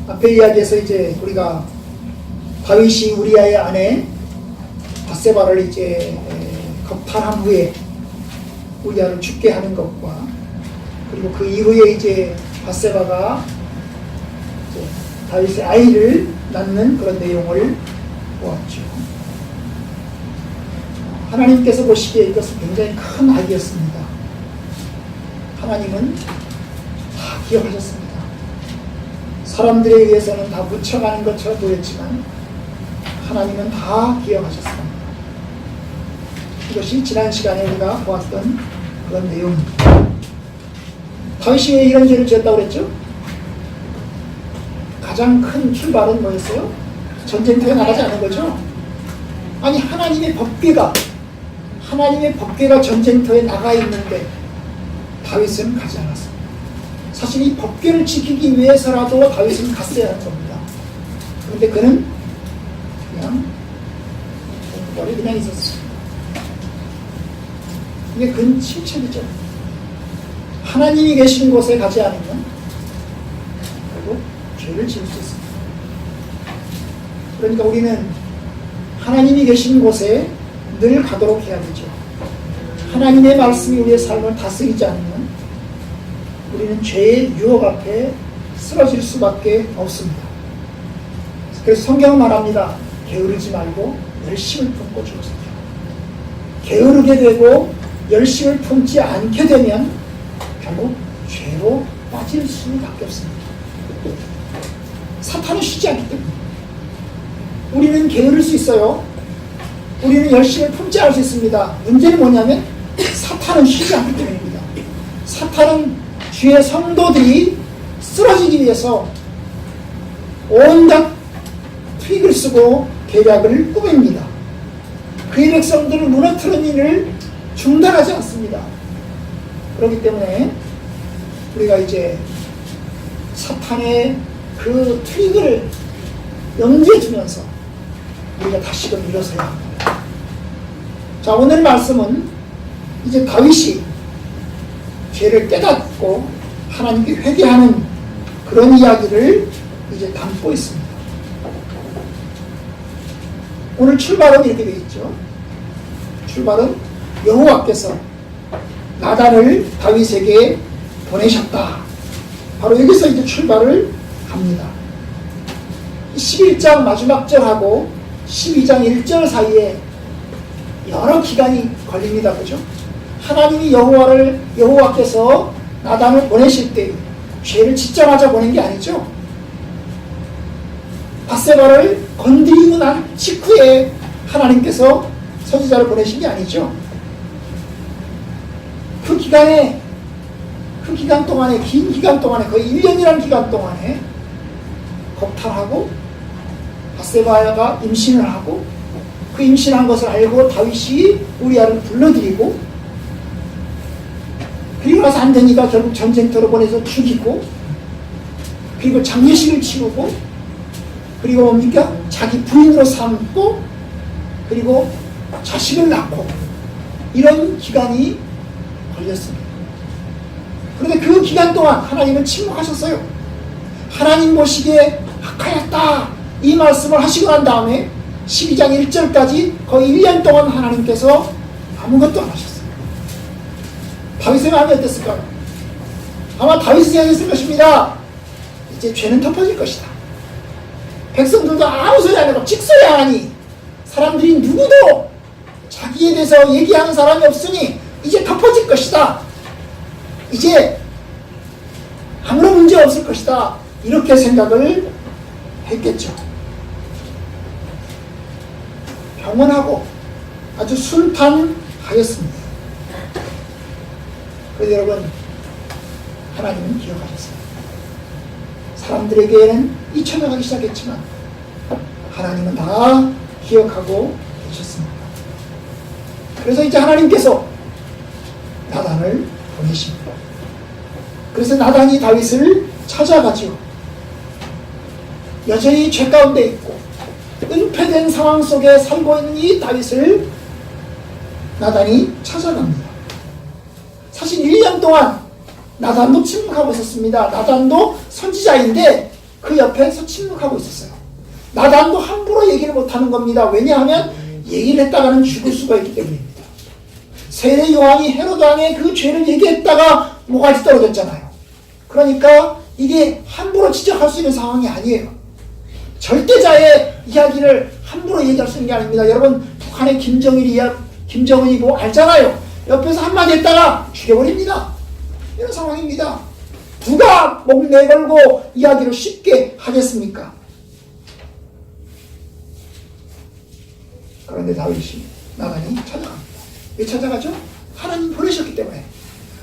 앞에 이야기에서 이제 우리가 다윗이 우리아의 아내 밧세바를 이제 겁탈한 후에 우리아를 죽게 하는 것과, 그리고 그 이후에 이제 밧세바가 이제 다윗의 아이를 낳는 그런 내용을 보았죠. 하나님께서 보시기에 이것은 굉장히 큰 악이었습니다. 하나님은 다 기억하셨습니다. 사람들에 의해서는 다 묻혀가는 것처럼 보였지만 하나님은 다 기억하셨습니다. 이것이 지난 시간에 우리가 보았던 그런 내용입니다. 다윗이 왜 이런 죄를 지었다고 그랬죠? 가장 큰 출발은 뭐였어요? 전쟁터에 나가지 않은 거죠? 아니, 하나님의 법궤가 전쟁터에 나가 있는데 다윗은 가지 않았습니다. 사실 이 법궤를 지키기 위해서라도 다윗은 갔어야 하는 겁니다. 그런데 그는 그냥 머리 그냥 있었어요. 이게 그건 실책이죠. 하나님이 계신 곳에 가지 않으면 결국 죄를 지을 수 있습니다. 그러니까 우리는 하나님이 계신 곳에 늘 가도록 해야 되죠. 하나님의 말씀이 우리의 삶을 다스리지 않으면 우리는 죄의 유혹 앞에 쓰러질 수밖에 없습니다. 그래서 성경은 말합니다. 게으르지 말고 열심을 품고 주옵소서. 게으르게 되고 열심을 품지 않게 되면 결국 죄로 빠질 수밖에 없습니다. 사탄은 쉬지 않기 때문에. 우리는 게으를 수 있어요. 우리는 열심을 품지 않을 수 있습니다. 문제는 뭐냐면 사탄은 쉬지 않기 때문입니다. 사탄은 주의 성도들이 쓰러지기 위해서 온갖 트릭을 쓰고 계략을 꾸밉니다. 그의 백성들을 무너뜨리는 일을 중단하지 않습니다. 그렇기 때문에 우리가 이제 사탄의 그 트릭을 염두에 두면서 우리가 다시금 일어서야 합니다. 자, 오늘 말씀은 이제 다윗이 죄를 깨닫고 하나님께 회개하는 그런 이야기를 이제 담고 있습니다. 오늘 출발은 이렇게 되어 있죠. 출발은 여호와께서 나단을 다윗에게 보내셨다. 바로 여기서 이제 출발을 합니다. 11장 마지막 절하고 12장 1절 사이에 여러 기간이 걸립니다. 그죠? 하나님이 여호와께서 나단을 보내실 때 죄를 짓자마자 보낸 게 아니죠. 밧세바를 건드리고 난 직후에 하나님께서 선지자를 보내신 게 아니죠. 긴 기간 동안에 거의 1년이라는 기간 동안에 겁탈하고 밧세바가 임신을 하고 그 임신한 것을 알고 다윗이 우리아를 불러들이고 그리고 나서 안 되니까 결국 전쟁터로 보내서 죽이고 그리고 장례식을 치르고 그리고 뭡니까? 자기 부인으로 삼고 그리고 자식을 낳고 이런 기간이 걸렸습니다. 그런데 그 기간 동안 하나님은 침묵하셨어요. 하나님 보시기에 악하였다 이 말씀을 하시고 난 다음에 12장 1절까지 거의 1년 동안 하나님께서 아무것도 안 하셨어요. 다윗의 마음이 어땠을까요? 아마 다윗이 생각했을 것입니다. 이제 죄는 덮어질 것이다. 백성들도 아무 소리 안 하고 찍소리 안 하니 사람들이 누구도 자기에 대해서 얘기하는 사람이 없으니 이제 덮어질 것이다. 이제 아무런 문제 없을 것이다. 이렇게 생각을 했겠죠. 평온하고 아주 순탄하였습니다. 그래서 여러분, 하나님은 기억하셨어요. 사람들에게는 잊혀나가기 시작했지만 하나님은 다 기억하고 계셨습니다. 그래서 이제 하나님께서 나단을 보내십니다. 그래서 나단이 다윗을 찾아가죠. 여전히 죄 가운데 있고 은폐된 상황 속에 살고 있는 이 다윗을 나단이 찾아갑니다. 사실 1년 동안 나단도 침묵하고 있었습니다. 나단도 선지자인데 그 옆에서 침묵하고 있었어요. 나단도 함부로 얘기를 못하는 겁니다. 왜냐하면 얘기를 했다가는 죽을 수가 있기 때문입니다. 세례 요한이 헤로드 왕의 그 죄를 얘기했다가 모가지 떨어졌잖아요. 그러니까 이게 함부로 지적할 수 있는 상황이 아니에요. 절대자의 이야기를 함부로 얘기할 수 있는 게 아닙니다. 여러분, 북한의 김정은이 뭐 알잖아요. 옆에서 한마디 했다가 죽여버립니다. 이런 상황입니다. 누가 목 내걸고 이야기를 쉽게 하겠습니까? 그런데 다윗이 나단이 찾아갑니다. 왜 찾아가죠? 하나님 보내셨기 때문에.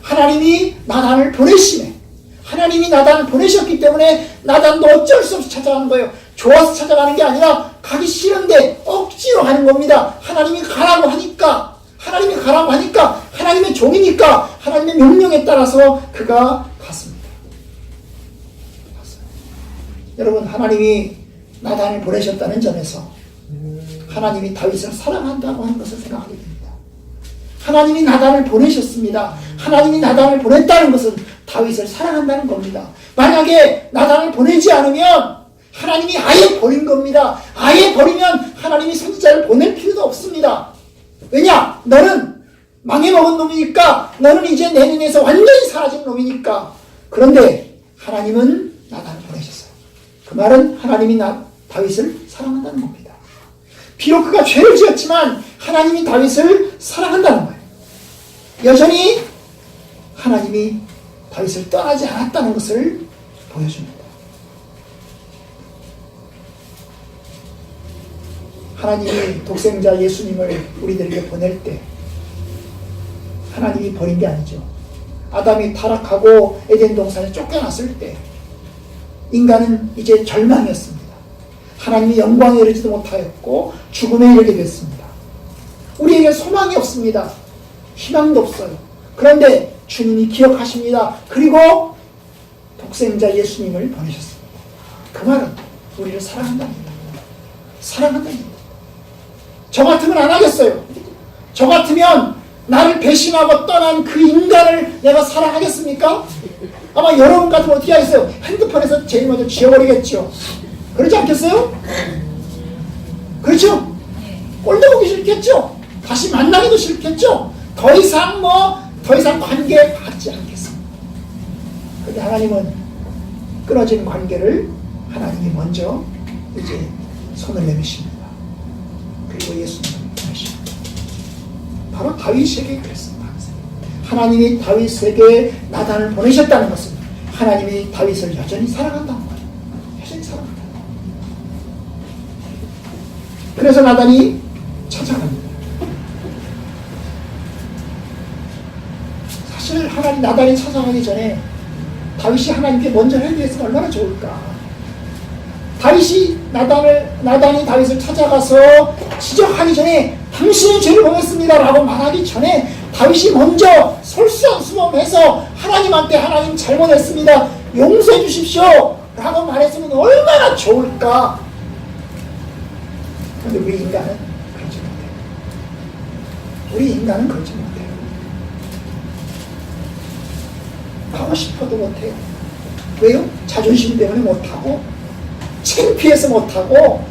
하나님이 나단을 보내시네. 하나님이 나단을 보내셨기 때문에 나단도 어쩔 수 없이 찾아가는 거예요. 좋아서 찾아가는 게 아니라 가기 싫은데 억지로 하는 겁니다. 하나님이 가라고 하니까, 하나님의 종이니까 하나님의 명령에 따라서 그가 갔습니다. 갔어요. 여러분, 하나님이 나단을 보내셨다는 점에서 하나님이 다윗을 사랑한다고 하는 것을 생각하게 됩니다. 하나님이 나단을 보내셨습니다. 하나님이 나단을 보냈다는 것은 다윗을 사랑한다는 겁니다. 만약에 나단을 보내지 않으면 하나님이 아예 버린 겁니다. 아예 버리면 하나님이 선지자를 보낼 필요도 없습니다. 왜냐? 너는 망해먹은 놈이니까, 너는 이제 내 눈에서 완전히 사라진 놈이니까. 그런데 하나님은 나단을 보내셨어요. 그 말은 하나님이 다윗을 사랑한다는 겁니다. 비록 그가 죄를 지었지만 하나님이 다윗을 사랑한다는 거예요. 여전히 하나님이 다윗을 떠나지 않았다는 것을 보여줍니다. 하나님이 독생자 예수님을 우리들에게 보낼 때 하나님이 버린 게 아니죠. 아담이 타락하고 에덴 동산에 쫓겨났을 때 인간은 이제 절망이었습니다. 하나님이 영광에 이르지도 못하였고 죽음에 이르게 됐습니다. 우리에게 소망이 없습니다. 희망도 없어요. 그런데 주님이 기억하십니다. 그리고 독생자 예수님을 보내셨습니다. 그 말은 우리를 사랑한다는 겁니다. 사랑한다는 겁니다. 저 같으면 안 하겠어요. 저 같으면 나를 배신하고 떠난 그 인간을 내가 사랑하겠습니까? 아마 여러분 같으면 어떻게 하겠어요? 핸드폰에서 제일 먼저 지워버리겠죠. 그렇지 않겠어요? 그렇죠? 꼴도 보기 싫겠죠? 다시 만나기도 싫겠죠? 더 이상 관계 갖지 않겠습니다. 그런데 하나님은 끊어진 관계를 하나님이 먼저 이제 손을 내미십니다. 그리고 예수님을 보내십니다. 바로 다윗에게 그랬습니다. 하나님이 다윗에게 나단을 보내셨다는 것은 하나님이 다윗을 여전히 사랑한다는 거예요. 여전히 사랑한다. 그래서 나단이 찾아갑니다. 사실 나단이 찾아가기 전에 다윗이 하나님께 먼저 회개했으면 얼마나 좋을까. 나단이 다윗을 찾아가서 지적하기 전에 당신의 죄를 범했습니다 라고 말하기 전에 다윗이 먼저 솔선수범해서 하나님한테 하나님 잘못했습니다, 용서해 주십시오 라고 말했으면 얼마나 좋을까. 그런데 우리 인간은 그러지 못해요. 우리 인간은 그러지 못해요. 하고 싶어도 못해요. 왜요? 자존심 때문에 못하고, 창피해서 못하고,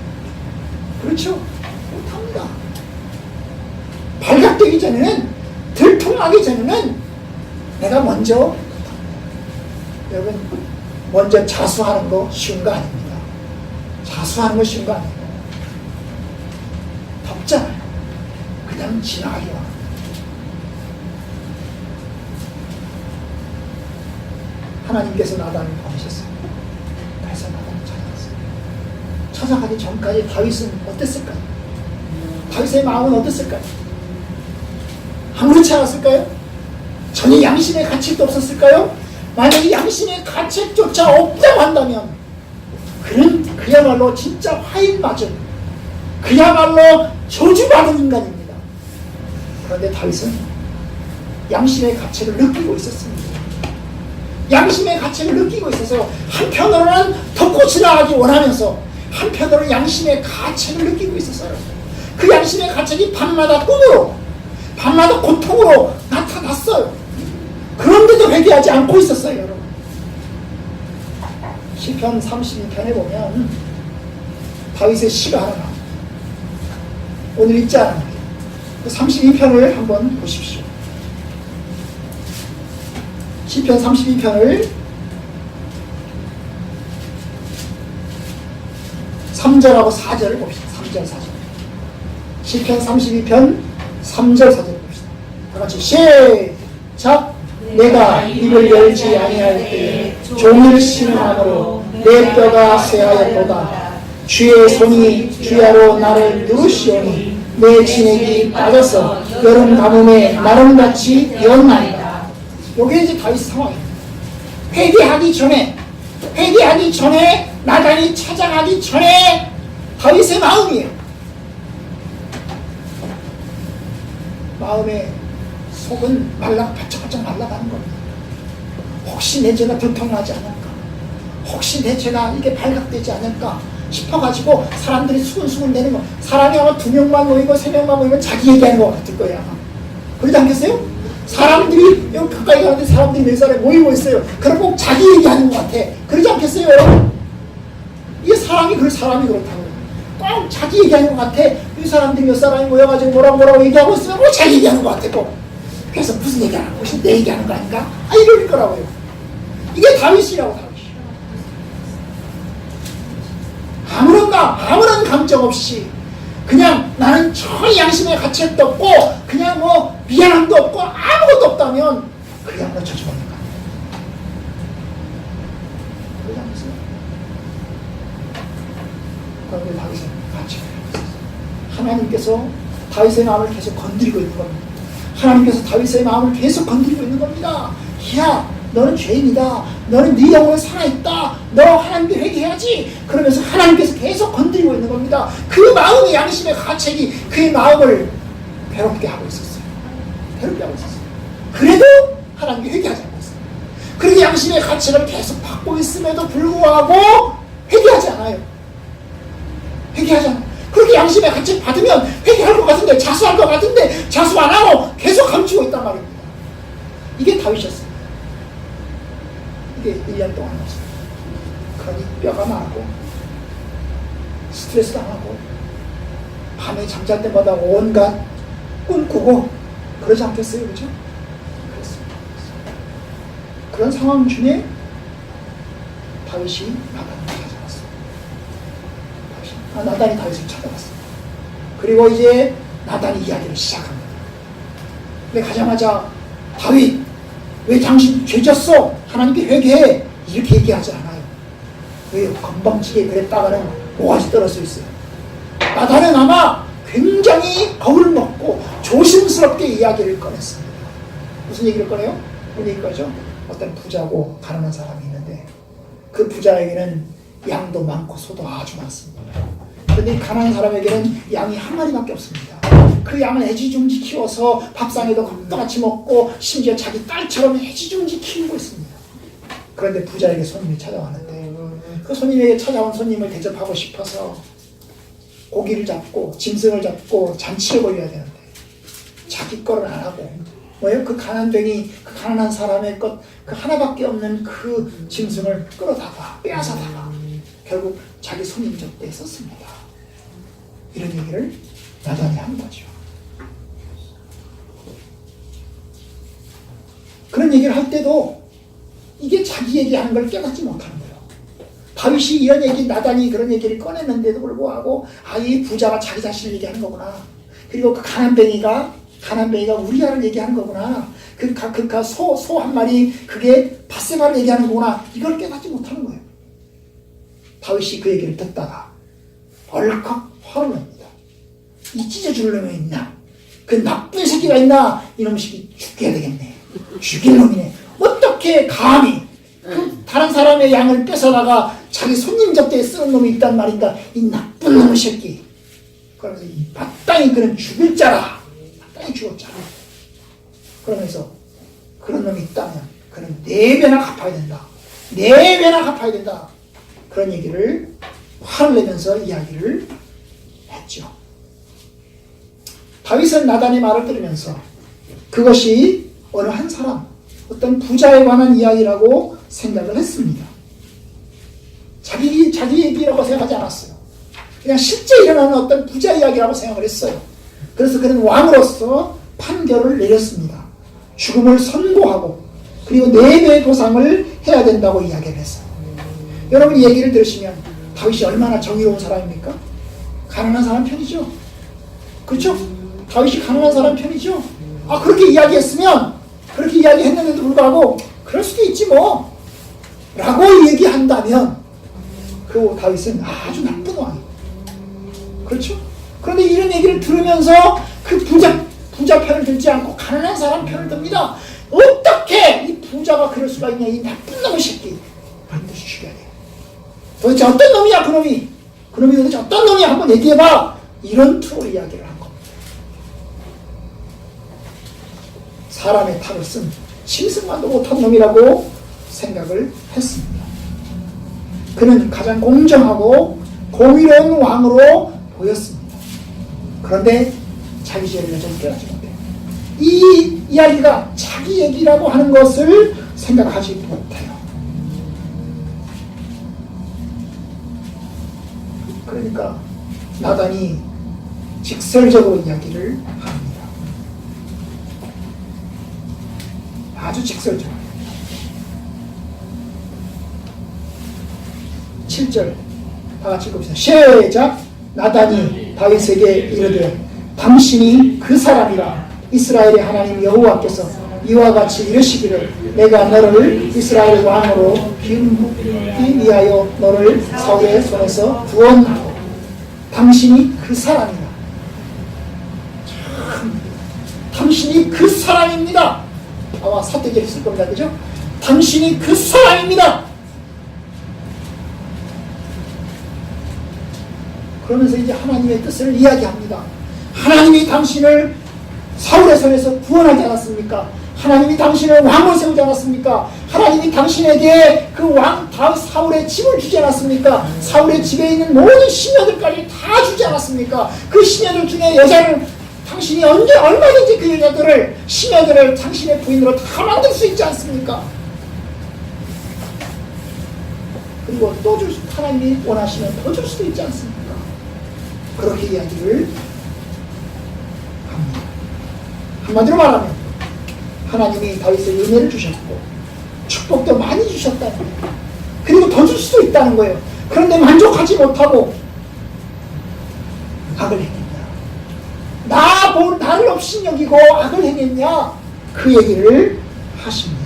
그렇죠? 못합니다. 발각되기 전에는, 들통나기 전에는 내가 먼저, 여러분, 먼저 자수하는 거 쉬운 거 아닙니다. 자수하는 거 쉬운 거 아니에요. 덥잖아요. 그냥 지나가기만 합니다. 하나님께서 나단을 보내셨어요. 그래서 나단을 찾아갔어요. 찾아가기 전까지 다윗은 어땠을까요? 다윗의 마음은 어땠을까요? 아무렇지 않았을까요? 전혀 양심의 가책도 없었을까요? 만약에 양심의 가책조차 없다고 한다면 그는 그야말로 진짜 화인 맞은, 그야말로 저주받은 인간입니다. 그런데 다윗은 양심의 가책을 느끼고 있었습니다. 양심의 가책을 느끼고 있어서 한편으로는 덮고 지나가기 원하면서 한편으로는 양심의 가책을 느끼고 있었어요. 그 양심의 가책이 밤마다 꿈으로, 밤마다 고통으로 나타났어요. 그런데도 회개하지 않고 있었어요, 여러분. 시편 32편에 보면 다윗의 시가 하나 나옵니다. 오늘 읽지 않은 거예요. 32편을 한번 보십시오. 시편 32편을 3절하고 4절을 봅시다. 3절 4절. 시편 32편 3절 4절을 봅시다. 다같이 시작. 내가 입을 열지 아니할 때에 종일 신음함으로 내 뼈가 쇠하였도다. 주의 손이 주야로 나를 누르시오니 내 진액이 빠져서 여름 가뭄에 나름같이 되었나이다. 요게 이제 다윗 상황입니다. 회개하기 전에 나단이 찾아가기 전에 다윗의 마음이에요. 마음의 속은 바짝바짝 말라가는 겁니다. 혹시 내 죄가 들통나지 않을까? 혹시 내 죄가 이게 발각되지 않을까 싶어가지고 사람들이 수근수근 대는 거. 사람이 아마 2명만 모이고 3명만 모이면 자기 얘기하는 것 같을 거예요. 아마. 그러지 않겠어요? 사람들이 여기 가까이 가는데 사람들이 몇 사람이 모이고 있어요. 그럼 꼭 자기 얘기하는 것 같아. 그러지 않겠어요, 여러분? 이게 사람이 그렇다고. 꼭 자기 얘기하는 것 같아. 이 사람들이 몇 사람이 모여가지고 뭐라고 얘기하고 있으면 꼭 자기 얘기하는 것 같아. 꼭. 그래서 무슨 얘기하는 거야? 혹시 내 얘기하는 거 아닌가? 이럴 거라고요. 이게 다윗이라고. 아무런 감정 없이 그냥 나는 전혀 양심의 가책도 없고 그냥 뭐 미안함도 없고 아무것도 없다면 그게 아무런 저주입니까? 그러지 않겠어요? 그런데 다윗은 가책을 하고 있어요. 하나님께서 다윗의 마음을 계속 건드리고 있는 겁니다. 하나님께서 다윗의 마음을 계속 건드리고 있는 겁니다. 야, 너는 죄인이다. 너는 네 영혼은 살아있다. 너 하나님께 회개해야지. 그러면서 하나님께서 계속 건드리고 있는 겁니다. 그 마음의 양심의 가책이 그의 마음을 괴롭게 하고 있었어요. 그래도 하나님께 회개하지 않고 있어요. 그렇게 양심의 가책을 계속 받고 있음에도 불구하고 회개하지 않아요. 그렇게 양심의 가책 받으면 회개할 것 같은데, 자수할 것 같은데 자수 안 하고 계속 감추고 있단 말입니다. 이게 다윗이었어요. 이게 1년 동안 왔어요. 그러니 뼈가 나고 스트레스 당하고 밤에 잠잘 때마다 온갖 꿈꾸고 그러지 않겠어요? 그렇죠? 그렇습니다. 그런 상황 중에 다윗이 나단을 찾아갔어요. 나단이 다윗을 찾아갔어요. 그리고 이제 나단이 이야기를 시작합니다. 근데 가자마자 다윗, 왜 당신 죄졌어? 하나님께 회개해. 이렇게 얘기하지 않아요. 왜 건방지게 그랬다가는 모가지 떨어져 있어요. 나단은 아마 굉장히 겁을 먹고 조심스럽게 이야기를 꺼냈습니다. 무슨 얘기를 꺼내요? 뭔 얘기를 꺼내죠? 어떤 부자고 가난한 사람이 있는데 그 부자에게는 양도 많고 소도 아주 많습니다. 그런데 이 가난한 사람에게는 양이 한 마리밖에 없습니다. 그 양을 애지중지 키워서 밥상에도 똑같이 먹고 심지어 자기 딸처럼 애지중지 키우고 있습니다. 그런데 부자에게 손님이 찾아왔는데 그 손님에게 찾아온 손님을 대접하고 싶어서 고기를 잡고 짐승을 잡고 잔치를 벌여야 되는데 자기 거를 안 하고 뭐예요? 그 가난뱅이, 그 가난한 사람의 것 그 하나밖에 없는 그 짐승을 끌어다가 빼앗아다가 결국 자기 손님 접대에 썼습니다. 이런 얘기를 나단이 한 거죠. 그런 얘기를 할 때도 이게 자기 얘기하는 걸 깨닫지 못하는 거예요. 다윗이 이런 얘기, 나단이 그런 얘기를 꺼냈는데도 불구하고 이 부자가 자기 자신을 얘기하는 거구나. 그리고 그 가난뱅이가 우리아를 얘기하는 거구나. 소 한 마리 그게 바세바를 얘기하는 거구나. 이걸 깨닫지 못하는 거예요. 다윗이 그 얘기를 듣다가 벌컥 화를 냅니다. 이 찢어줄 놈이 있나? 그 나쁜 새끼가 있나? 이놈 새끼 죽여야 되겠네. 죽일 놈이네. 어떻게 감히 그 다른 사람의 양을 뺏어다가 자기 손님 접대에 쓰는 놈이 있단 말인가? 이 나쁜 놈의 새끼. 그러면서 이 마땅히 그는 죽일 자라. 마땅히 죽었잖아. 그러면서 그런 놈이 있다면 그는 4배나 갚아야 된다. 4배나 갚아야 된다. 그런 얘기를 화를 내면서 이야기를 했죠. 다윗은 나단의 말을 들으면서 그것이 어느 한 사람, 어떤 부자에 관한 이야기라고 생각을 했습니다. 자기 얘기라고 생각하지 않았어요. 그냥 실제 일어나는 어떤 부자 이야기라고 생각을 했어요. 그래서 그는 왕으로서 판결을 내렸습니다. 죽음을 선고하고 그리고 4배의 보상을 해야 된다고 이야기를 했어요. 여러분 이 얘기를 들으시면 다윗이 얼마나 정의로운 사람입니까? 가난한 사람 편이죠. 그렇죠? 다윗이 가난한 사람 편이죠. 그렇게 이야기했으면 그렇게 이야기했는데도 불구하고 그럴 수도 있지 뭐 라고 얘기한다면 그 다윗은 아주 나쁜 왕이에요. 그렇죠? 그런데 이런 얘기를 들으면서 그 부자 편을 들지 않고 가난한 사람 편을 듭니다. 어떻게 이 부자가 그럴 수가 있냐, 이 나쁜 놈의 새끼. 반드시 죽여야 돼. 도대체 어떤 놈이야 그놈이 도대체 어떤 놈이야 한번 얘기해봐. 이런 투로 이야기를 한 겁니다. 사람의 탈을 쓴 짐승만도 못한 놈이라고 생각을 했습니다. 그는 가장 공정하고 공의로운 왕으로 보였습니다. 그런데 자기 죄를 여전히 깨닫지 못해요. 이 이야기가 자기 얘기라고 하는 것을 생각하지 못해요. 그러니까 나단이 직설적으로 이야기를 합니다. 아주 직설적으로. 7절 다 같이 읽읍시다. 시작. 나단이 다윗에게 이르되 당신이 그 사람이라 이스라엘의 하나님 여호와께서 이와 같이 이르시기를 내가 너를 이스라엘 왕으로 기름붓기 위하여 너를 사울의 손에서 구원하고 당신이 그 사람이라. 참, 당신이 그 사람입니다. 아마 사태기를 쓸 겁니다. 그죠? 당신이 그 사람입니다. 그러면서 이제 하나님의 뜻을 이야기합니다. 하나님이 당신을 사울의 손에서 구원하지 않았습니까? 하나님이 당신을 왕으로 세우지 않았습니까? 하나님이 당신에게 그 왕 사울의 집을 주지 않았습니까? 사울의 집에 있는 모든 시녀들까지 다 주지 않았습니까? 그 시녀들 중에 여자를 당신이 얼마든지 그 여자들을 시녀들을 당신의 부인으로 다 만들 수 있지 않습니까? 그리고 또 하나님이 원하시면 더 줄 수도 있지 않습니까? 그렇게 이야기를 합니다. 한마디로 말하면 하나님이 다윗에 은혜를 주셨고 축복도 많이 주셨다는 거예요. 그리고 더 줄 수도 있다는 거예요. 그런데 만족하지 못하고 악을 행했냐, 나를 업신여기고 악을 행했냐, 그 얘기를 하십니다.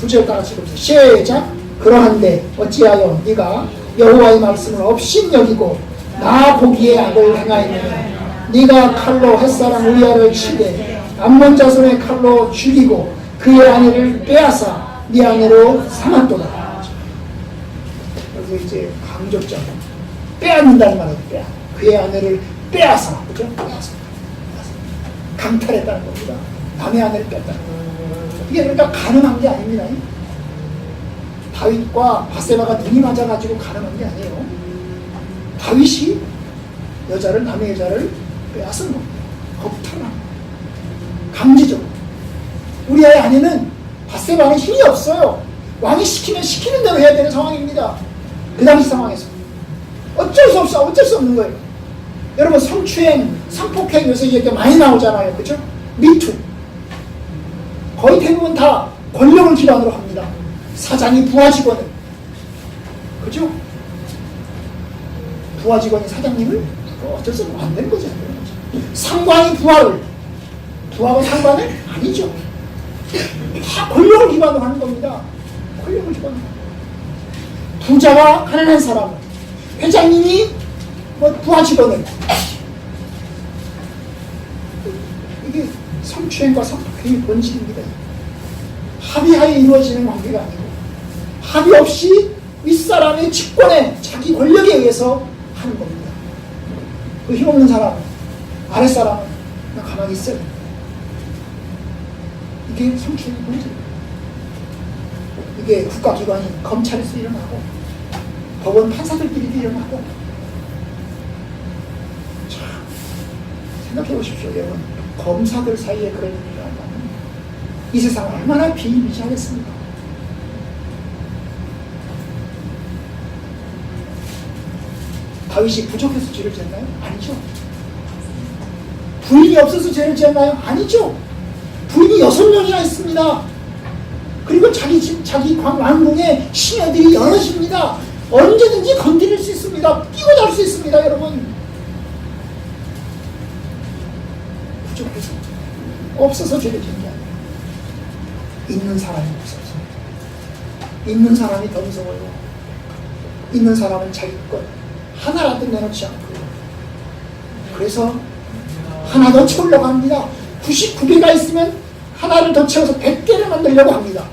9절 따라서 읽읍시다. 시작. 그러한데 어찌하여 네가 여호와의 말씀을 업신여기고 나 보기에 악을 행하였느냐. 네가 칼로 햇사람 우리아를 치되 암몬 자손의 칼로 죽이고 그의 아내를 빼앗아 네 아내로 삼았도다. 여기서 이제 강조점 빼앗는다는 말이에요. 그의 아내를 빼앗아, 그죠? 빼앗아. 강탈했다는 겁니다. 남의 아내를 뺐다는 거예요. 이게 그러니까 가늠한 게 아닙니다. 다윗과 바세바가 눈이 맞아가지고 가늠한 게 아니에요. 다윗이 남의 여자를 빼앗은 겁니다. 겁탈한 강제적으로. 우리아의 아내는 바세바는 힘이 없어요. 왕이 시키면 시키는 대로 해야 되는 상황입니다. 그 당시 상황에서 어쩔 수 없는 거예요. 여러분 성추행, 성폭행 요새 이렇게 많이 나오잖아요. 그죠? 미투. 거의 대부분 다 권력을 기반으로 합니다. 사장이 부하 직원을, 그죠? 부하 직원이 사장님을 어쩔 수 없는 안 되는 거죠. 상관이 부하가 상관은 아니죠. 다 권력을 기반으로 하는 겁니다. 권력을 기반으로. 부자와 가난한 사람, 회장님이 부하 직원을, 이게 성추행과 성폭행의 본질입니다. 합의하에 이루어지는 관계가 아니고 합의 없이 윗사람의 직권에 자기 권력에 의해서 하는 겁니다. 그 힘없는 사람은, 아랫사람은 그냥 가만히 있어요. 이게 성추행의 본질입니다. 이게 국가기관이 검찰에서 일어나고 법원 판사들끼리도 일어나고. 참 생각해 보십시오. 여러분, 검사들 사이에 그런 일이 일어난다면 이 세상은 얼마나 비일비재하겠습니까? 다윗이 부족해서 죄를 지었나요? 아니죠. 부인이 없어서 죄를 지었나요? 아니죠. 부인이 6명이나 있습니다. 그리고 자기 집, 자기 왕궁에 시녀들이 여럿입니다. 언제든지 건드릴 수 있습니다. 끼고 날 수 있습니다, 여러분. 부족해서, 없어서 죄를 지은 게 아니에요. 있는 사람이 없어서. 있는 사람이 더 무서워요. 있는 사람은 자기 것 하나라도 내놓지 않고, 그래서 하나 더 채우려고 합니다. 99개가 있으면 하나를 더 채워서 100개를 만들려고 합니다.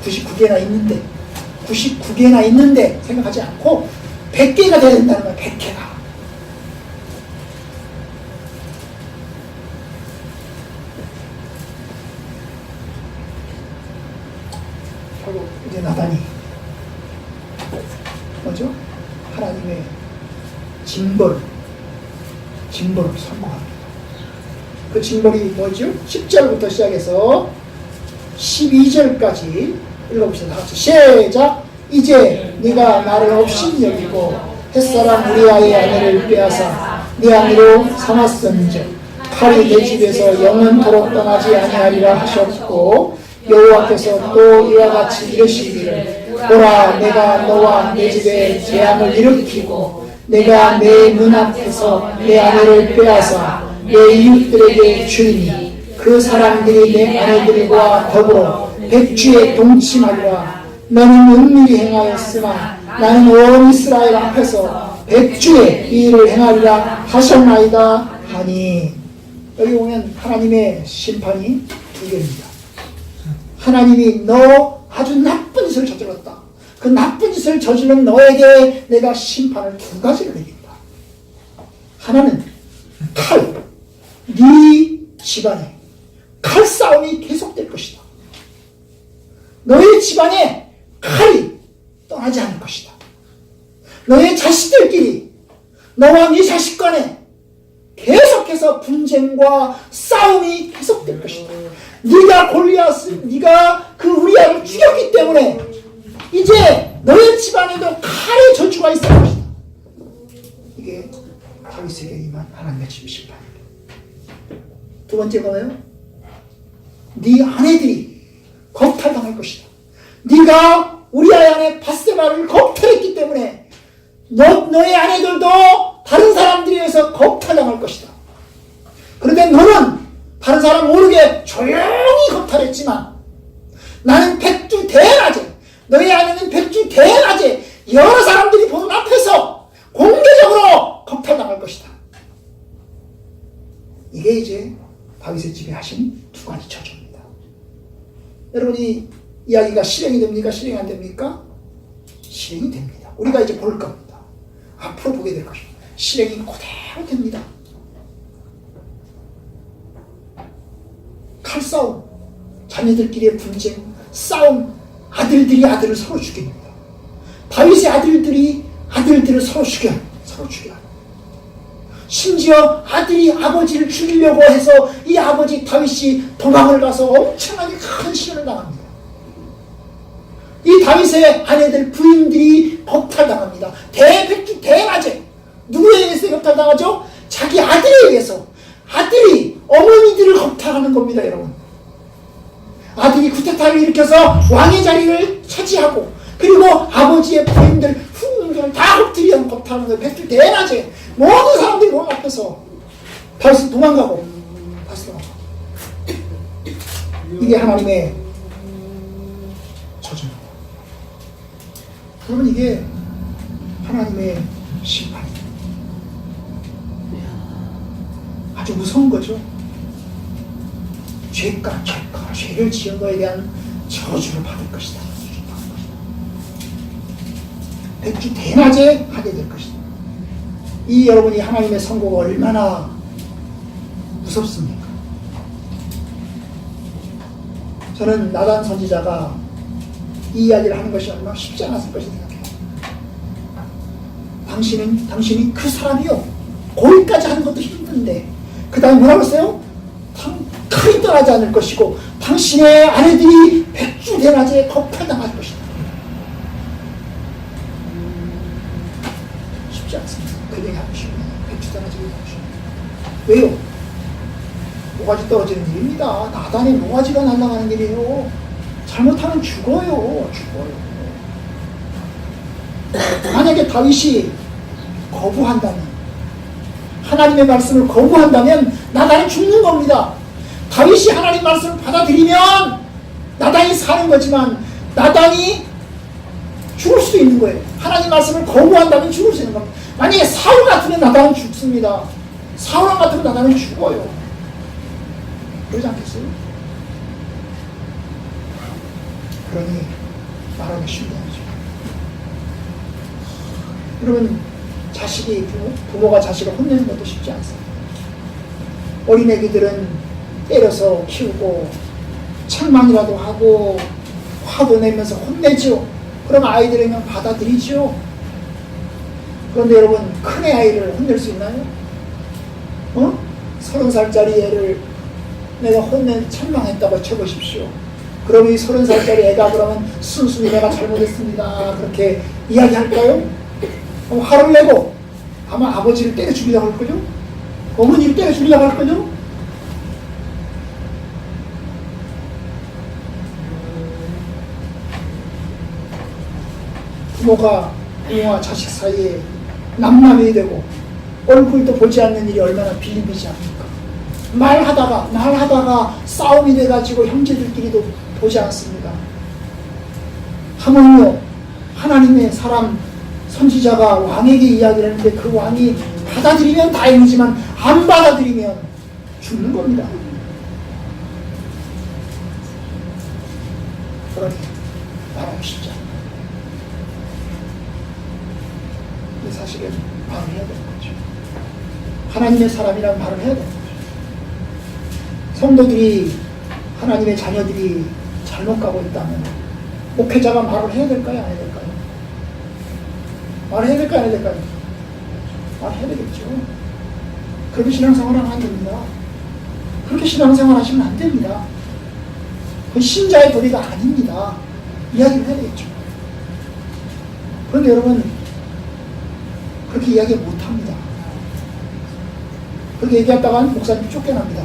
99개나 있는데 생각하지 않고 100개가 돼야 된다는 거예요. 100개가. 결국 이제 나단이 뭐죠? 하나님의 징벌을 선고합니다. 그 징벌이 뭐죠? 10절부터 시작해서 12절까지 읽어봅시다. 같이 시작! 이제 네가 나를 없인 여기고 햇사람 우리아의 아내를 빼앗아 네 아내로 삼았은즉 칼이 내 집에서 영원토록 떠나지 아니하리라 하셨고, 여호와께서 또 이와 같이 이르시기를 보라, 내가 너와 내 집에 재앙을 일으키고 내가 내 눈앞에서 내 아내를 빼앗아 내 이웃들에게 주리니 그 사람들이 내 아내들과 더불어 백주에 동침하리라. 너는 은밀히 행하였으나 나는 온 이스라엘 앞에서 백주에 이 일을 행하리라 하셨나이다 하니, 여기 보면 하나님의 심판이 두 개입니다. 하나님이 너 아주 나쁜 짓을 저질렀다. 그 나쁜 짓을 저지른 너에게 내가 심판을 두 가지를 내린다. 하나는 칼, 네 집안에 칼싸움이 계속될 것이다. 너의 집안에 칼이 떠나지 않을 것이다. 너의 자식들끼리, 너와 네 자식 간에 계속해서 분쟁과 싸움이 계속될 것이다. 네가 네가 그 우리아를 죽였기 때문에 이제 너의 집안에도 칼의 저주가 있을 것이다. 이게 다윗에게 임한 하나님의 심판입니다. 두 번째가 뭐예요? 네 아내들이 겁탈당할 것이다. 네가 우리아의 아내 바세바를 겁탈했기 때문에 너의 아내들도 다른 사람들에 의해서 겁탈당할 것이다. 그런데 너는 다른 사람 모르게 조용히 겁탈했지만 나는 백주대낮에, 너의 아내는 백주대낮에 여러 사람들이 보는 앞에서 공개적으로 겁탈당할 것이다. 이게 이제 다윗의 집에 하신 두 가지 저주입니다. 여러분이 이야기가 실행이 됩니까? 실행이 안 됩니까? 실행이 됩니다. 우리가 이제 볼 겁니다. 앞으로 보게 될 것입니다. 실행이 그대로 됩니다. 칼싸움, 자녀들끼리의 분쟁, 싸움, 아들들이 아들을 서로 죽입니다. 다윗의 아들들이 아들들을 서로 죽여요. 심지어 아들이 아버지를 죽이려고 해서 이 아버지 다윗이 도망을 가서 엄청나게 큰 시련을 당합니다. 이 다윗의 아내들 부인들이 겁탈당합니다. 대백주 대낮에 누구에 의해서 겁탈당하죠? 자기 아들에 의해서. 아들이 어머니들을 겁탈하는 겁니다, 여러분. 아들이 쿠데타를 일으켜서 왕의 자리를 차지하고, 그리고 아버지의 부인들, 후궁들 다 엎드려 겁탈하는 거예요. 백주 대낮에 모든 사람들이 보는 앞에서 다윗은 도망가고. 이게 하나님의 저주입니다. 여러분, 이게 하나님의 심판입니다. 아주 무서운 거죠. 죄를 지은 거에 대한 저주를 받을 것이다. 백주 대낮에 하게 될 것이다. 이 여러분이 하나님의 선고가 얼마나 무섭습니까? 저는 나단 선지자가 이 이야기를 하는 것이 얼마나 쉽지 않았을 것이라 생각해요. 당신이 그 사람이요. 거기까지 하는 것도 힘든데, 그 다음에 뭐라고 했어요? 칼이 떠나지 않을 것이고 당신의 아내들이 백주 대낮에 겁탈당할 것이다. 왜요? 모가지 떨어지는 일입니다. 나단에 모가지가 날아가는 일이에요. 잘못하면 죽어요. 만약에 다윗이 거부한다면, 하나님의 말씀을 거부한다면 나단이 죽는 겁니다. 다윗이 하나님 말씀을 받아들이면 나단이 사는 거지만 나단이 죽을 수도 있는 거예요. 하나님 말씀을 거부한다면 죽을 수 있는 겁니다. 만약에 사울 같으면 나단은 죽습니다. 사울 같으면 나단은 죽어요. 그러지 않겠어요? 그러니 말하기 쉽네요. 여러분, 자식이 부모가 자식을 혼내는 것도 쉽지 않습니다. 어린애기들은 때려서 키우고 책망이라도 하고 화도 내면서 혼내죠. 그럼 아이들은 그냥 받아들이죠. 그런데 여러분, 큰애 아이를 혼낼 수 있나요? 30살짜리 애를 내가 책망했다고 쳐보십시오. 그럼 이 30살짜리 애가 그러면 순순히 내가 잘못했습니다 그렇게 이야기할까요? 화를 내고 아마 아버지를 때려 죽이려고 할 거죠? 어머니를 때려 죽이려고 할 거죠? 부모와 자식 사이에 남남이 되고 얼굴도 보지 않는 일이 얼마나 빌립이지 않습니까? 말하다가 싸움이 돼가지고 형제들끼리도 보지 않습니다. 하물며 하나님의 사람 선지자가 왕에게 이야기를 했는데 그 왕이 받아들이면 다행이지만 안 받아들이면 죽는 겁니다. 그러니 말하기 쉽지 않아요. 근데 사실은 말을 해야 되는 거죠. 하나님의 사람이란 말을 해야 되는 거죠. 성도들이, 하나님의 자녀들이 잘못 가고 있다면 목회자가 말을 해야 될까요? 안 해야 될까요? 말해야 될까요? 안 해야 될까요? 말해야 되겠죠. 그렇게 신앙생활 하면 안 됩니다. 그렇게 신앙생활 하시면 안 됩니다. 그건 신자의 도리가 아닙니다. 이야기를 해야 되겠죠. 그런데 여러분, 그렇게 이야기 못합니다. 그렇게 얘기했다간 목사님 쫓겨납니다.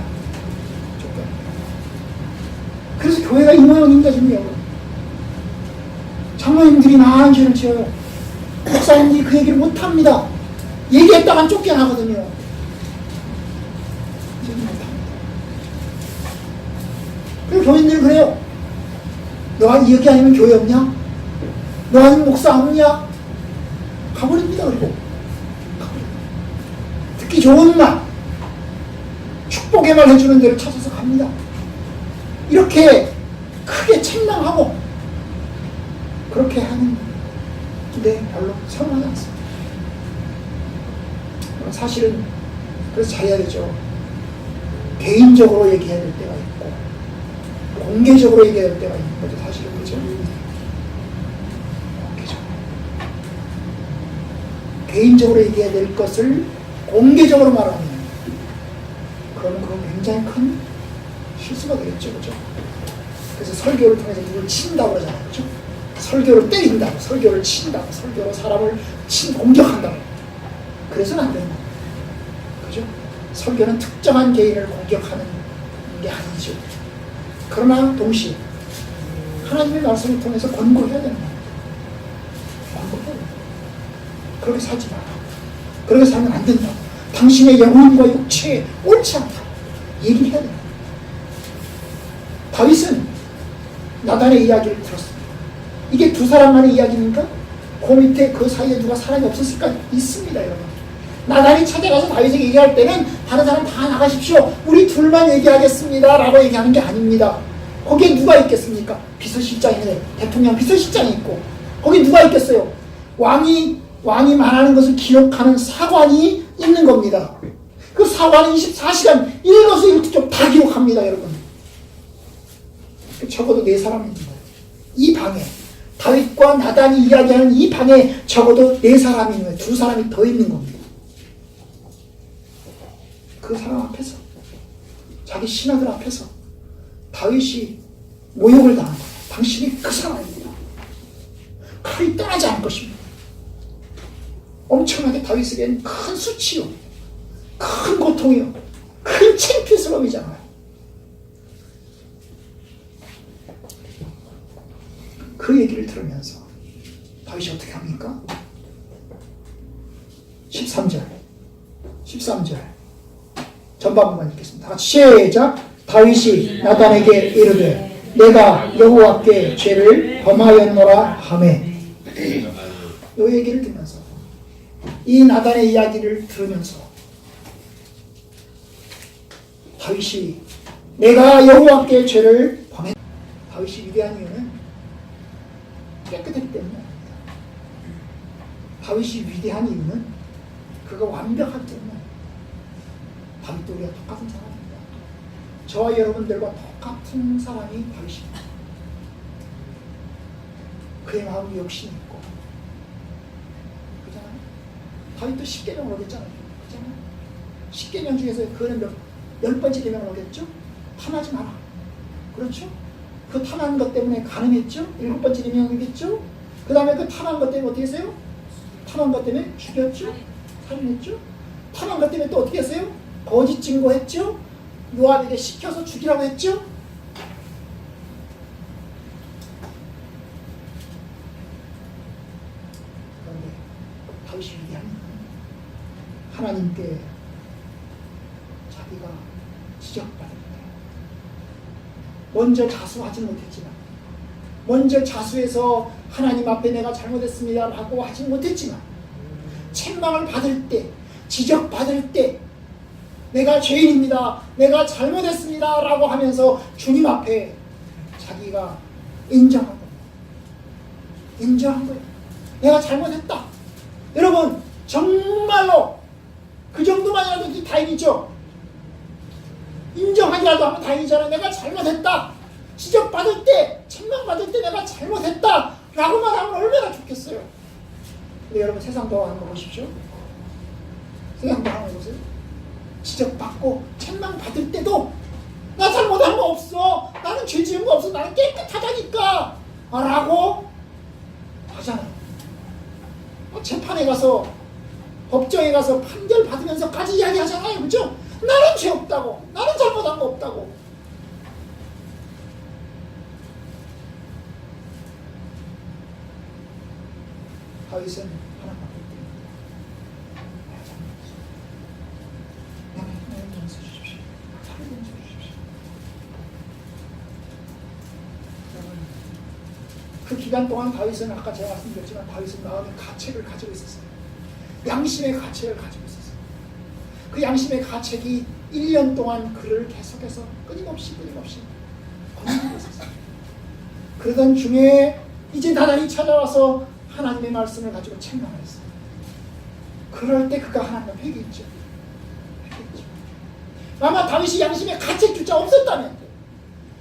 그래서 교회가 이 모양입니다. 지금요. 장로님들이 많은 죄를 지어요. 목사님들이 그 얘기를 못합니다. 얘기했다간 쫓겨나거든요. 그리고 교인들은 그래요. 너 이렇게 아니면 교회 없냐? 너 아니면 목사 없냐? 가버립니다. 그리고 듣기 좋은 말, 축복의 말 해주는 데를 찾아서 갑니다. 이렇게 크게 책망하고 그렇게 하는데 별로 선호하지 않습니다. 사실은 그래서 잘해야 되죠. 개인적으로 얘기해야 될 때가 있고 공개적으로 얘기해야 될 때가 있는 거죠. 사실은 그죠? 공개적으로. 개인적으로 얘기해야 될 것을 공개적으로 말하면 그러면 그건 굉장히 큰 실수가 되겠죠. 그죠? 그래서 설교를 통해서 누굴 친다고 그러잖아요. 그죠? 설교를 때린다고, 설교를 친다고, 설교로 사람을 공격한다고. 그래서는 안 되는 겁니다. 그죠? 설교는 특정한 개인을 공격하는 게 아니죠. 그러나 동시에 하나님의 말씀을 통해서 권고해야 되는 겁니다. 권고해야 됩니다. 그렇게 살지 마라. 그렇게 살면 안 된다고. 당신의 영혼과 육체에 옳지 않다고 얘기를 해야 됩니다. 다윗은 나단의 이야기를 들었습니다. 이게 두 사람만의 이야기입니까? 그 밑에 그 사이에 누가 사람이 없었을까? 있습니다, 여러분. 나단이 찾아가서 다윗에게 얘기할 때는 다른 사람 다 나가십시오. 우리 둘만 얘기하겠습니다. 라고 얘기하는 게 아닙니다. 거기에 누가 있겠습니까? 비서실장이네. 대통령 비서실장이 있고. 거기 누가 있겠어요? 왕이 말하는 것을 기록하는 사관이 있는 겁니다. 그 사관은 24시간 일거수일투족 다 기록합니다, 여러분. 적어도 4사람입니다. 이 방에 다윗과 나단이 이야기하는 이 방에 적어도 4사람이 있는 거예요. 2사람이 더 있는 겁니다. 그 사람 앞에서, 자기 신하들 앞에서 다윗이 모욕을 당한 거예요. 당신이 그 사람입니다. 칼이 떠나지 않을 것입니다. 엄청나게 다윗에게는 큰 수치요, 큰 고통이요, 큰 창피스러움이잖아요. 그 얘기를 들으면서 다윗이 어떻게 합니까? 13절 전반부만 읽겠습니다. 다 같이 시작. 다윗이 나단에게 이르되 내가 여호와께 죄를 범하였노라 하매. 이 얘기를 들으면서 이 나단의 이야기를 들으면서 다윗이 내가 여호와께 죄를 범했. 다윗이 위대한 이유는 깨끗했기 때문에. 다윗이 위대한 이유는 그가 완벽하기 때문에. 다윗도 우리가 똑같은 사람입니다. 저와 여러분들과 똑같은 사람이 다윗입니다. 그의 마음이 욕심이 있고, 그잖아요. 다윗도 10계명을 어겼잖아요. 그잖아요. 10계명 중에서 그는 몇 번째 계명을 어겼죠? 탐하지 마라. 그렇죠? 그 탐한 것 때문에 간음했죠? 7번째 계명이겠죠? 그 다음에 그 탐한 것 때문에 어떻게 했어요? 탐한 것 때문에 죽였죠? 살인했죠? 탐한 것 때문에 또 어떻게 했어요? 거짓 증거했죠? 요압에게 시켜서 죽이라고 했죠? 그런데 다윗이 위대한 하나님께 자기가 지적받을 때 먼저 자수하지 못했지만, 먼저 자수해서 하나님 앞에 내가 잘못했습니다 라고 하지 못했지만, 책망을 받을 때, 지적받을 때 내가 죄인입니다, 내가 잘못했습니다 라고 하면서 주님 앞에 자기가 인정한 겁니다. 인정한 거예요. 내가 잘못했다. 여러분 정말로 그 정도만이라도 다행이죠. 인정하기라도 하면 다행이잖아요. 내가 잘못했다. 지적받을 때, 책망받을 때 내가 잘못했다 라고만 하면 얼마나 좋겠어요. 근데 여러분 세상 당하는 거 보십시오. 세상 당하는 거 보세요. 지적받고 책망받을 때도 나 잘못한 거 없어, 나는 죄 지은 거 없어, 나는 깨끗하다니까 라고 하잖아요. 재판에 가서, 법정에 가서 판결 받으면서까지 이야기하잖아요. 그죠? 나는 죄 없다고, 나는 잘못한 거 없다고. 다윗은 하나님 앞에 하나님 용서 주십시오. 하나님 용서 주십시오. 그 기간 동안 다윗은 아까 제가 말씀드렸지만 다윗은 마음의 가책을 가지고 있었어요. 양심의 가책을 가지고 있었어요. 그 양심의 가책이 1년 동안 그를 계속해서 끊임없이 권유하고 있었어요. 그러던 중에 이제 나단이 찾아와서 하나님의 말씀을 가지고 책망을 했어요. 그럴 때 그가 하나님을 회개했죠. 아마 다윗이 양심의 가책조차 없었다면,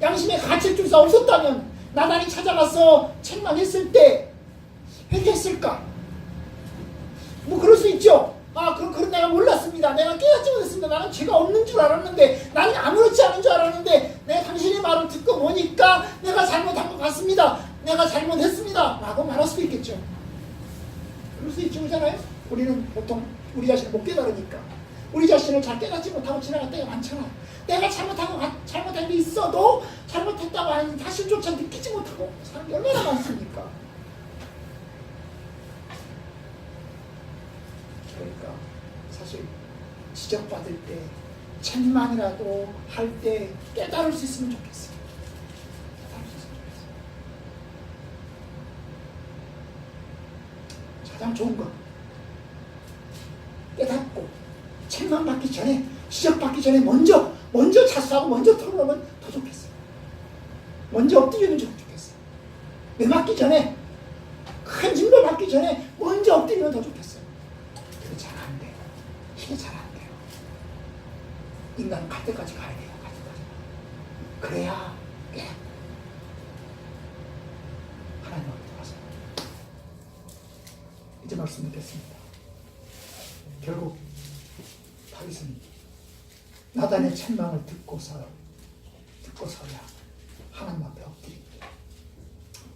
양심의 가책조차 없었다면 나단이 찾아가서 책망했을 때 회개했을까? 뭐 그럴 수 있죠. 그건 내가 몰랐습니다. 내가 깨닫지 못했습니다. 나는 죄가 없는 줄 알았는데, 나는 아무렇지 않은 줄 알았는데, 내가 당신의 말을 듣고 보니까 내가 잘못한 것 같습니다. 내가 잘못했습니다 라고 말할 수도 있겠죠. 그럴 수 있죠. 그렇잖아요. 우리는 보통 우리 자신을 못 깨달으니까 우리 자신을 잘 깨닫지 못하고 지나갈 때가 많잖아요. 내가 잘못한 게 있어도 잘못했다고 하는 사실조차 느끼지 못하고 사람이 얼마나 많습니까? 그러니까 사실 지적받을 때, 책망이라도 할 때 깨달을 수 있으면 좋겠어요. 가장 좋은 것, 깨닫고 책망받기 전에, 지적받기 전에 먼저 자수하고 먼저 털어놓으면 더 좋겠어요. 먼저 엎드리면 좋겠어요. 매 맞기 전에, 큰 징벌 받기 전에 먼저 엎드리면 더 좋겠어요. 그게 잘 안 돼요. 이게 잘 안 돼요. 인간은 갈 때까지 가야 돼요. 갈 때까지. 그래야 하나님 앞에 가서 이제 말씀 듣겠습니다. 결국 다윗은 나단의 책망을 듣고서야 하나님 앞에 엎드립니다.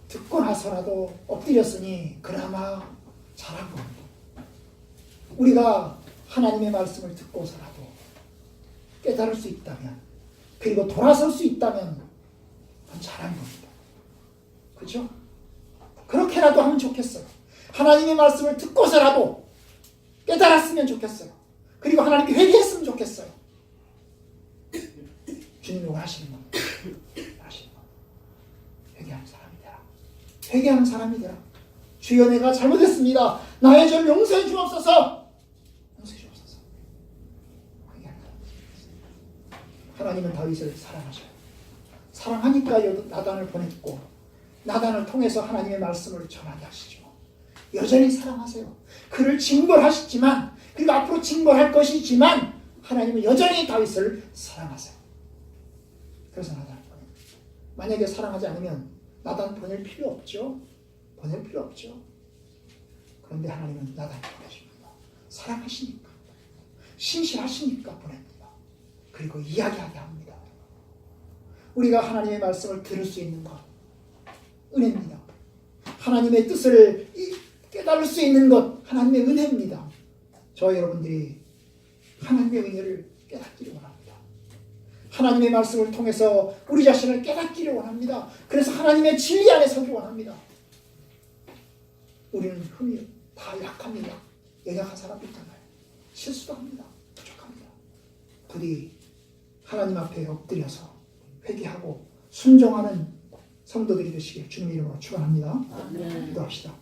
듣고 나서라도 엎드렸으니 그나마 잘하고, 우리가 하나님의 말씀을 듣고서라도 깨달을 수 있다면, 그리고 돌아설 수 있다면 그건 잘한 겁니다. 그렇죠? 그렇게라도 하면 좋겠어요. 하나님의 말씀을 듣고서라도 깨달았으면 좋겠어요. 그리고 하나님께 회개했으면 좋겠어요. 주님이 원하시는 겁니다. 원하시는 겁니다. 회개하는 사람이 되라. 회개하는 사람이 되라. 주여 내가 잘못했습니다. 나의 죄를 용서해 주옵소서. 용서해 주옵소서. 회개하는 사람이 되라. 하나님은 다윗을 사랑하셔요. 사랑하니까 나단을 보냈고 나단을 통해서 하나님의 말씀을 전하게 하시죠. 여전히 사랑하세요. 그를 징벌하시지만, 그리고 앞으로 징벌할 것이지만 하나님은 여전히 다윗을 사랑하세요. 그래서 나단을 보냅니다. 만약에 사랑하지 않으면 나단 보낼 필요 없죠. 보낼 필요 없죠. 그런데 하나님은 나단을 보내십니다. 사랑하시니까, 신실하시니까 보냅니다. 그리고 이야기하게 합니다. 우리가 하나님의 말씀을 들을 수 있는 것 은혜입니다. 하나님의 뜻을 깨달을 수 있는 것 하나님의 은혜입니다. 저와 여러분들이 하나님의 은혜를 깨닫기를 원합니다. 하나님의 말씀을 통해서 우리 자신을 깨닫기를 원합니다. 그래서 하나님의 진리 안에 서기를 원합니다. 우리는 흔히 다 약합니다. 연약한 사람이 있잖아요. 실수도 합니다. 부족합니다. 부디 하나님 앞에 엎드려서 회개하고 순종하는 성도들이 되시길 주님 이름으로 축원합니다. 기도합시다.